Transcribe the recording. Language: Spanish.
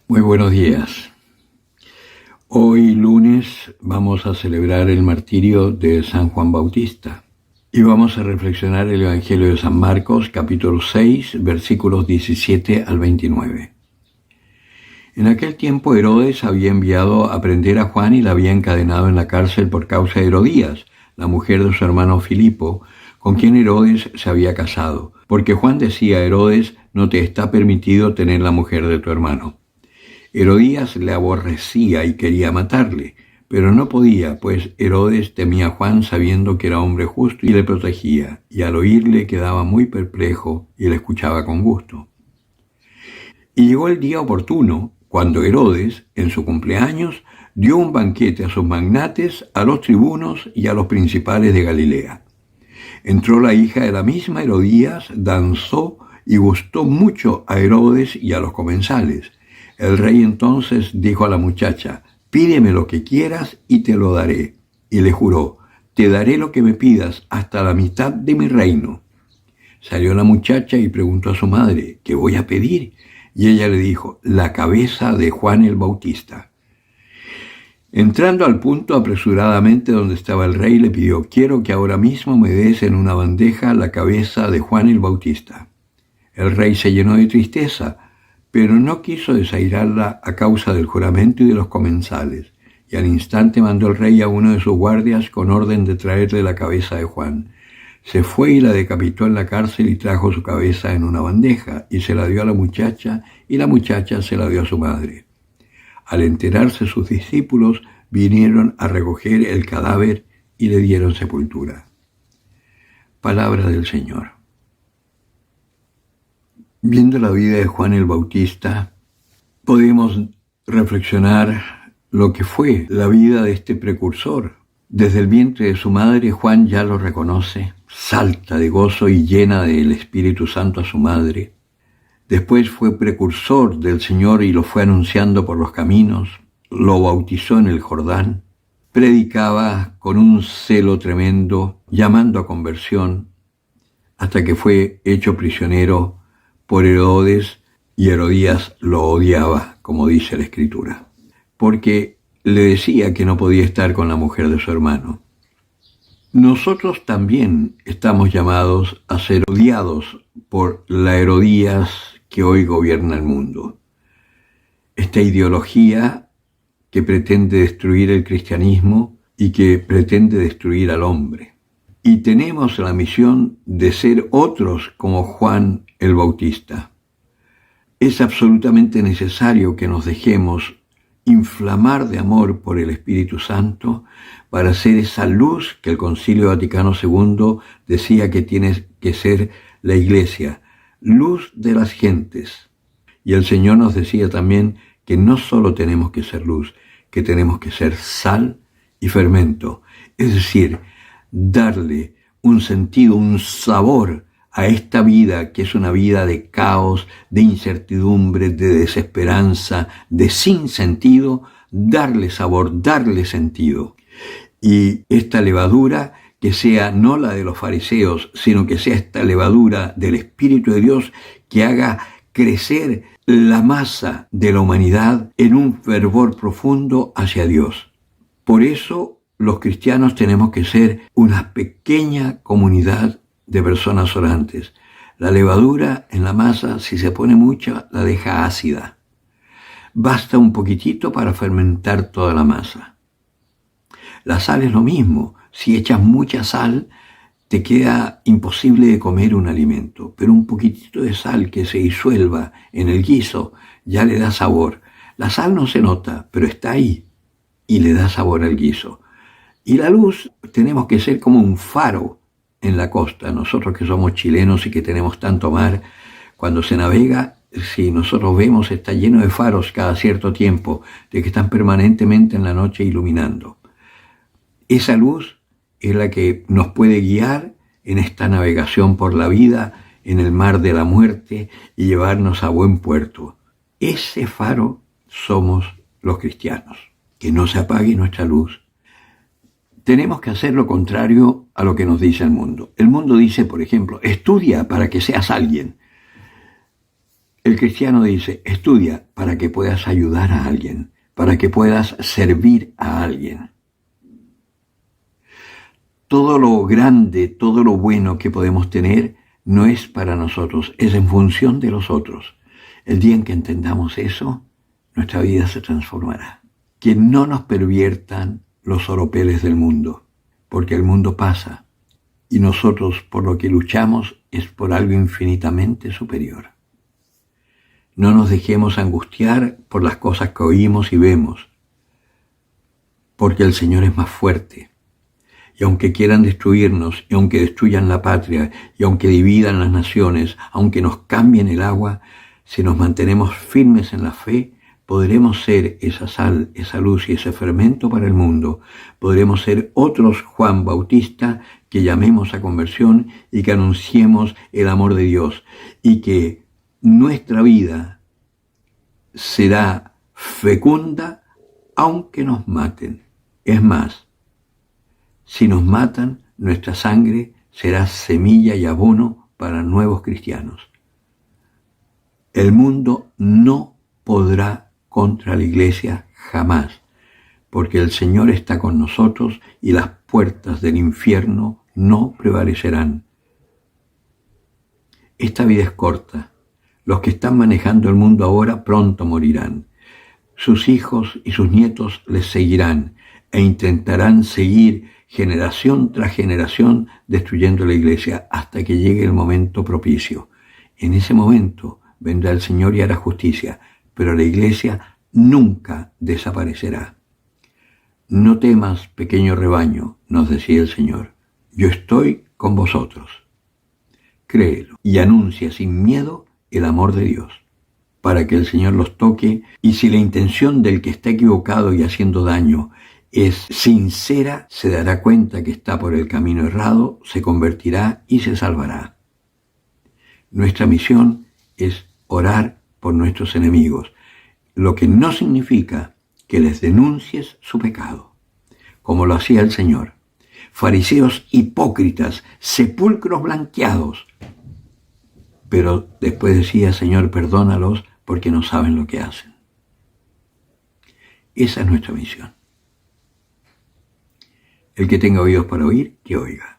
Muy buenos días. Hoy lunes vamos a celebrar el martirio de San Juan Bautista y vamos a reflexionar el Evangelio de San Marcos, capítulo 6, versículos 17 al 29. En aquel tiempo Herodes había enviado a prender a Juan y la había encadenado en la cárcel por causa de Herodías, la mujer de su hermano Filipo, con quien Herodes se había casado, porque Juan decía a Herodes: no te está permitido tener la mujer de tu hermano. Herodías le aborrecía y quería matarle, pero no podía, pues Herodes temía a Juan sabiendo que era hombre justo y le protegía, y al oírle quedaba muy perplejo y le escuchaba con gusto. Y llegó el día oportuno, cuando Herodes, en su cumpleaños, dio un banquete a sus magnates, a los tribunos y a los principales de Galilea. Entró la hija de la misma Herodías, danzó y gustó mucho a Herodes y a los comensales. El rey entonces dijo a la muchacha: pídeme lo que quieras y te lo daré. Y le juró: te daré lo que me pidas, hasta la mitad de mi reino. Salió la muchacha y preguntó a su madre: ¿qué voy a pedir? Y ella le dijo: la cabeza de Juan el Bautista. Entrando al punto apresuradamente donde estaba el rey, le pidió: quiero que ahora mismo me des en una bandeja la cabeza de Juan el Bautista. El rey se llenó de tristeza, pero no quiso desairarla a causa del juramento y de los comensales, y al instante mandó el rey a uno de sus guardias con orden de traerle la cabeza de Juan. Se fue y la decapitó en la cárcel y trajo su cabeza en una bandeja, y se la dio a la muchacha, y la muchacha se la dio a su madre. Al enterarse sus discípulos, vinieron a recoger el cadáver y le dieron sepultura. Palabra del Señor. Viendo la vida de Juan el Bautista, podemos reflexionar lo que fue la vida de este precursor. Desde el vientre de su madre, Juan ya lo reconoce, salta de gozo y llena del Espíritu Santo a su madre. Después fue precursor del Señor y lo fue anunciando por los caminos, lo bautizó en el Jordán, predicaba con un celo tremendo, llamando a conversión, hasta que fue hecho prisionero por Herodes, y Herodías lo odiaba, como dice la Escritura, porque le decía que no podía estar con la mujer de su hermano. Nosotros también estamos llamados a ser odiados por la Herodías que hoy gobierna el mundo. Esta ideología que pretende destruir el cristianismo y que pretende destruir al hombre. Y tenemos la misión de ser otros como Juan el Bautista. Es absolutamente necesario que nos dejemos inflamar de amor por el Espíritu Santo para ser esa luz que el Concilio Vaticano II decía que tiene que ser la Iglesia, luz de las gentes. Y el Señor nos decía también que no solo tenemos que ser luz, que tenemos que ser sal y fermento, es decir, darle un sentido, un sabor a esta vida que es una vida de caos, de incertidumbre, de desesperanza, de sinsentido, darle sabor, darle sentido. Y esta levadura que sea no la de los fariseos, sino que sea esta levadura del Espíritu de Dios que haga crecer la masa de la humanidad en un fervor profundo hacia Dios. Por eso los cristianos tenemos que ser una pequeña comunidad de personas orantes. La levadura en la masa, si se pone mucha, la deja ácida. Basta un poquitito para fermentar toda la masa. La sal es lo mismo. Si echas mucha sal, te queda imposible de comer un alimento, pero un poquitito de sal que se disuelva en el guiso ya le da sabor. La sal no se nota, pero está ahí y le da sabor al guiso. Y la luz, tenemos que ser como un faro en la costa. Nosotros que somos chilenos y que tenemos tanto mar, cuando se navega, si nosotros vemos, está lleno de faros cada cierto tiempo, de que están permanentemente en la noche iluminando. Esa luz es la que nos puede guiar en esta navegación por la vida, en el mar de la muerte, y llevarnos a buen puerto. Ese faro somos los cristianos. Que no se apague nuestra luz. Tenemos que hacer lo contrario a lo que nos dice el mundo. El mundo dice, por ejemplo, estudia para que seas alguien. El cristiano dice, estudia para que puedas ayudar a alguien, para que puedas servir a alguien. Todo lo grande, todo lo bueno que podemos tener no es para nosotros, es en función de los otros. El día en que entendamos eso, nuestra vida se transformará. Que no nos perviertan los oropeles del mundo, porque el mundo pasa y nosotros por lo que luchamos es por algo infinitamente superior. No nos dejemos angustiar por las cosas que oímos y vemos, porque el Señor es más fuerte. Y aunque quieran destruirnos, y aunque destruyan la patria, y aunque dividan las naciones, aunque nos cambien el agua, si nos mantenemos firmes en la fe, podremos ser esa sal, esa luz y ese fermento para el mundo. Podremos ser otros Juan Bautista que llamemos a conversión y que anunciemos el amor de Dios. Y que nuestra vida será fecunda aunque nos maten. Es más, si nos matan, nuestra sangre será semilla y abono para nuevos cristianos. El mundo no podrá contra la iglesia jamás, porque el Señor está con nosotros y las puertas del infierno no prevalecerán. Esta vida es corta. Los que están manejando el mundo ahora pronto morirán. Sus hijos y sus nietos les seguirán e intentarán seguir generación tras generación destruyendo la iglesia hasta que llegue el momento propicio. En ese momento vendrá el Señor y hará justicia, pero la iglesia nunca desaparecerá. No temas, pequeño rebaño, nos decía el Señor, yo estoy con vosotros. Créelo y anuncia sin miedo el amor de Dios, para que el Señor los toque, y si la intención del que está equivocado y haciendo daño es sincera, se dará cuenta que está por el camino errado, se convertirá y se salvará. Nuestra misión es orar por nuestros enemigos, lo que no significa que les denuncies su pecado, como lo hacía el Señor. Fariseos hipócritas, sepulcros blanqueados. Pero después decía, Señor, perdónalos porque no saben lo que hacen. Esa es nuestra misión. El que tenga oídos para oír, que oiga.